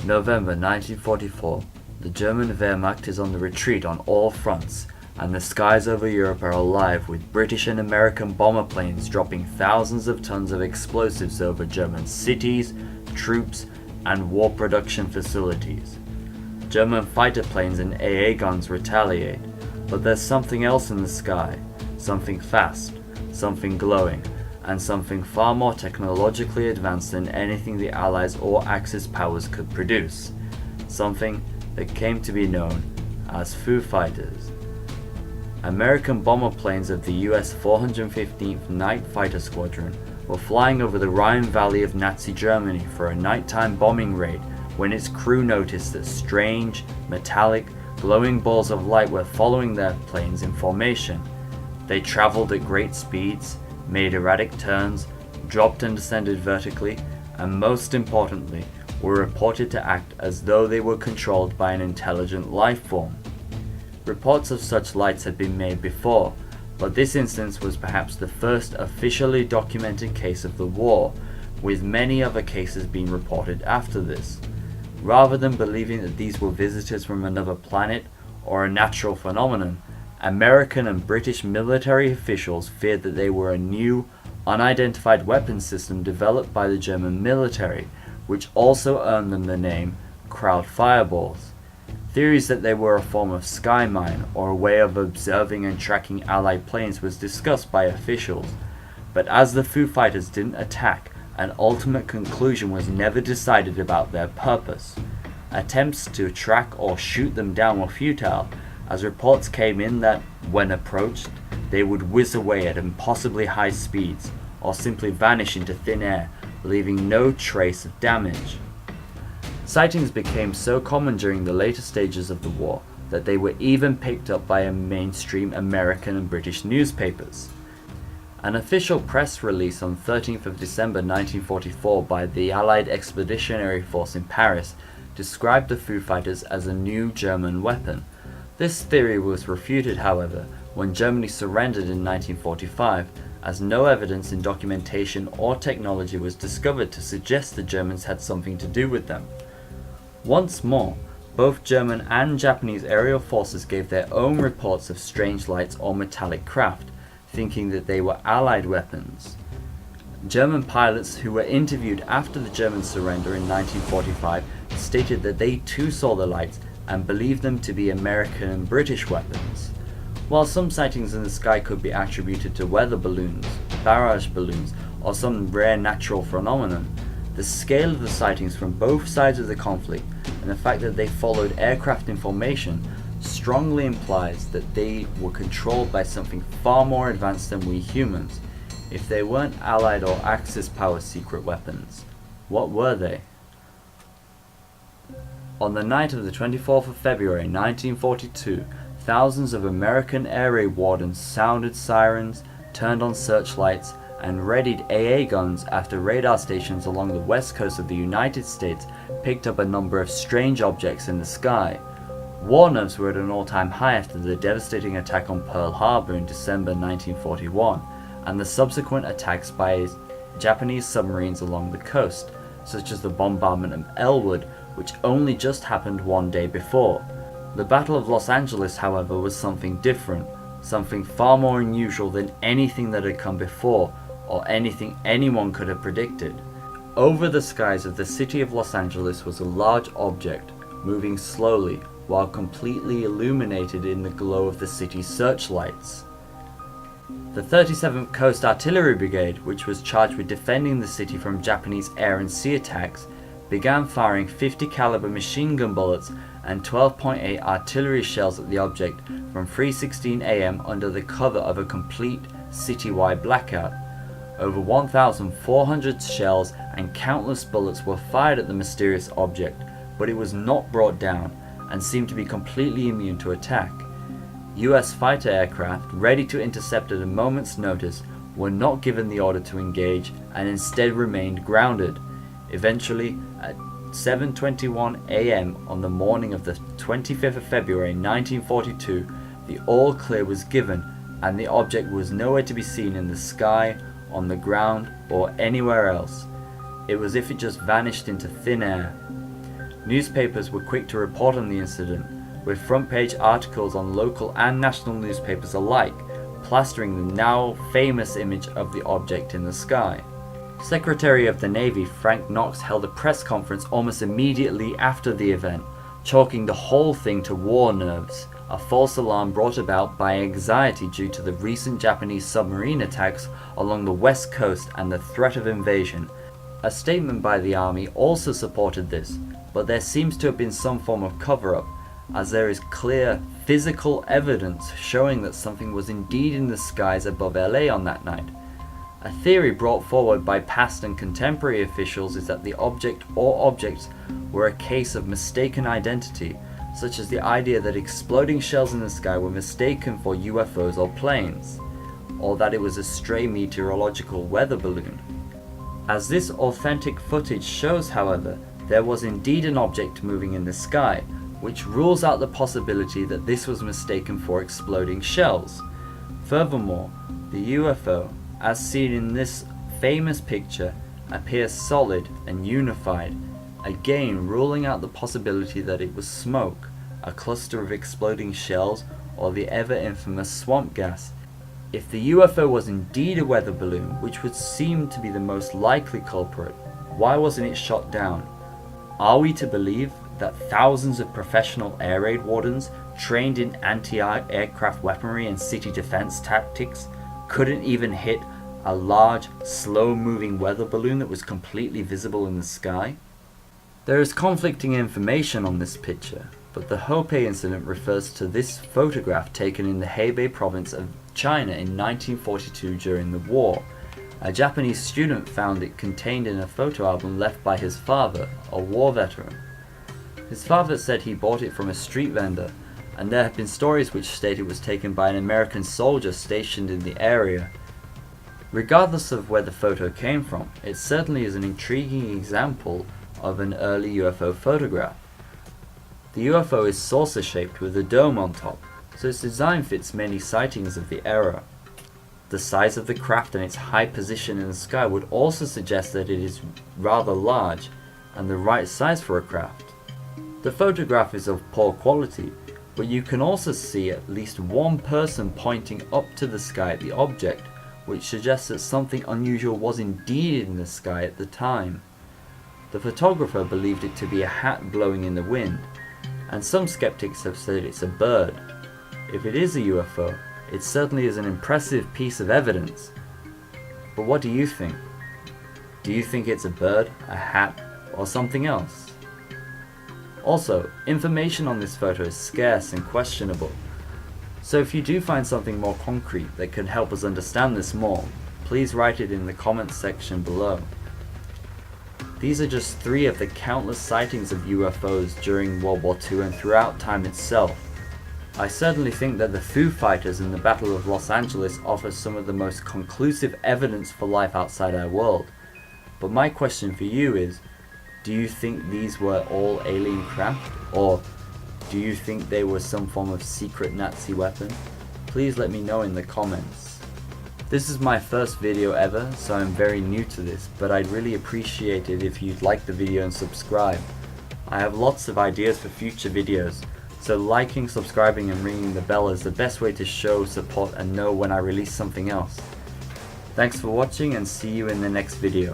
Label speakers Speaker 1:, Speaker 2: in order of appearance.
Speaker 1: November 1944. The German Wehrmacht is on the retreat on all fronts, and the skies over Europe are alive with British and American bomber planes dropping thousands of tons of explosives over German cities, troops, and war production facilities. German fighter planes and AA guns retaliate, but there's something else in the sky, something fast, something glowing, and something far more technologically advanced than anything the Allies or Axis powers could produce, something that came to be known as Foo Fighters. American bomber planes of the US 415th Night Fighter Squadron were flying over the Rhine Valley of Nazi Germany for a nighttime bombing raid when its crew noticed that strange, metallic, glowing balls of light were following their planes in formation. They traveled at great speeds, made erratic turns, dropped and descended vertically, and most importantly, were reported to act as though they were controlled by an intelligent life form. Reports of such lights had been made before, but this instance was perhaps the first officially documented case of the war, with many other cases being reported after this. Rather than believing that these were visitors from another planet or a natural phenomenon, American and British military officials feared that they were a new, unidentified weapon system developed by the German military, which also earned them the name crowd fireballs. Theories that they were a form of sky mine or a way of observing and tracking Allied planes was discussed by officials, but as the Foo Fighters didn't attack, an ultimate conclusion was never decided about their purpose. Attempts to track or shoot them down were futile, as reports came in that, when approached, they would whiz away at impossibly high speeds, or simply vanish into thin air, leaving no trace of damage. Sightings became so common during the later stages of the war that they were even picked up by mainstream American and British newspapers. An official press release on 13th of December 1944 by the Allied Expeditionary Force in Paris described the Foo Fighters as a new German weapon. This theory was refuted, however, when Germany surrendered in 1945, as no evidence in documentation or technology was discovered to suggest the Germans had something to do with them. Once more, both German and Japanese aerial forces gave their own reports of strange lights or metallic craft, thinking that they were Allied weapons. German pilots who were interviewed after the German surrender in 1945 stated that they too saw the lights and believed them to be American and British weapons. While some sightings in the sky could be attributed to weather balloons, barrage balloons, or some rare natural phenomenon, the scale of the sightings from both sides of the conflict and the fact that they followed aircraft in formation strongly implies that they were controlled by something far more advanced than we humans. If they weren't Allied or Axis power secret weapons, what were they? On the night of the 24th of February 1942, thousands of American air raid wardens sounded sirens, turned on searchlights, and readied AA guns after radar stations along the west coast of the United States picked up a number of strange objects in the sky. War nerves were at an all-time high after the devastating attack on Pearl Harbor in December 1941, and the subsequent attacks by Japanese submarines along the coast, such as the bombardment of Elwood, which only just happened one day before. The Battle of Los Angeles, however, was something different, something far more unusual than anything that had come before, or anything anyone could have predicted. Over the skies of the city of Los Angeles was a large object, moving slowly, while completely illuminated in the glow of the city's searchlights. The 37th Coast Artillery Brigade, which was charged with defending the city from Japanese air and sea attacks, began firing 50 caliber machine gun bullets and 12.8 artillery shells at the object from 3:16 AM under the cover of a complete citywide blackout. Over 1,400 shells and countless bullets were fired at the mysterious object, but it was not brought down and seemed to be completely immune to attack. US fighter aircraft, ready to intercept at a moment's notice, were not given the order to engage and instead remained grounded. Eventually, at 7:21 AM on the morning of the 25th of February 1942, the all clear was given and the object was nowhere to be seen in the sky, on the ground, or anywhere else. It was as if it just vanished into thin air. Newspapers were quick to report on the incident, with front-page articles on local and national newspapers alike, plastering the now famous image of the object in the sky. Secretary of the Navy Frank Knox held a press conference almost immediately after the event, chalking the whole thing to war nerves, a false alarm brought about by anxiety due to the recent Japanese submarine attacks along the west coast and the threat of invasion. A statement by the army also supported this, but there seems to have been some form of cover-up, as there is clear physical evidence showing that something was indeed in the skies above LA on that night. A theory brought forward by past and contemporary officials is that the object or objects were a case of mistaken identity, such as the idea that exploding shells in the sky were mistaken for UFOs or planes, or that it was a stray meteorological weather balloon. As this authentic footage shows, however, there was indeed an object moving in the sky, which rules out the possibility that this was mistaken for exploding shells. Furthermore, the UFO, as seen in this famous picture, appears solid and unified, again ruling out the possibility that it was smoke, a cluster of exploding shells, or the ever infamous swamp gas. If the UFO was indeed a weather balloon, which would seem to be the most likely culprit, why wasn't it shot down? Are we to believe that thousands of professional air raid wardens trained in anti-aircraft weaponry and city defense tactics couldn't even hit a large, slow-moving weather balloon that was completely visible in the sky? There is conflicting information on this picture, but the Hopei incident refers to this photograph taken in the Hebei province of China in 1942 during the war. A Japanese student found it contained in a photo album left by his father, a war veteran. His father said he bought it from a street vendor, and there have been stories which state it was taken by an American soldier stationed in the area. Regardless of where the photo came from, it certainly is an intriguing example of an early UFO photograph. The UFO is saucer-shaped with a dome on top, so its design fits many sightings of the era. The size of the craft and its high position in the sky would also suggest that it is rather large and the right size for a craft. The photograph is of poor quality, but you can also see at least one person pointing up to the sky at the object, which suggests that something unusual was indeed in the sky at the time. The photographer believed it to be a hat blowing in the wind, and some skeptics have said it's a bird. If it is a UFO, it certainly is an impressive piece of evidence. But what do you think? Do you think it's a bird, a hat, or something else? Also, information on this photo is scarce and questionable, so if you do find something more concrete that can help us understand this more, please write it in the comments section below. These are just 3 of the countless sightings of UFOs during World War II and throughout time itself. I certainly think that the Foo Fighters in the Battle of Los Angeles offer some of the most conclusive evidence for life outside our world. But my question for you is, do you think these were all alien craft? Or do you think they were some form of secret Nazi weapon? Please let me know in the comments. This is my first video ever, so I'm very new to this, but I'd really appreciate it if you'd like the video and subscribe. I have lots of ideas for future videos, so liking, subscribing and ringing the bell is the best way to show support and know when I release something else. Thanks for watching and see you in the next video.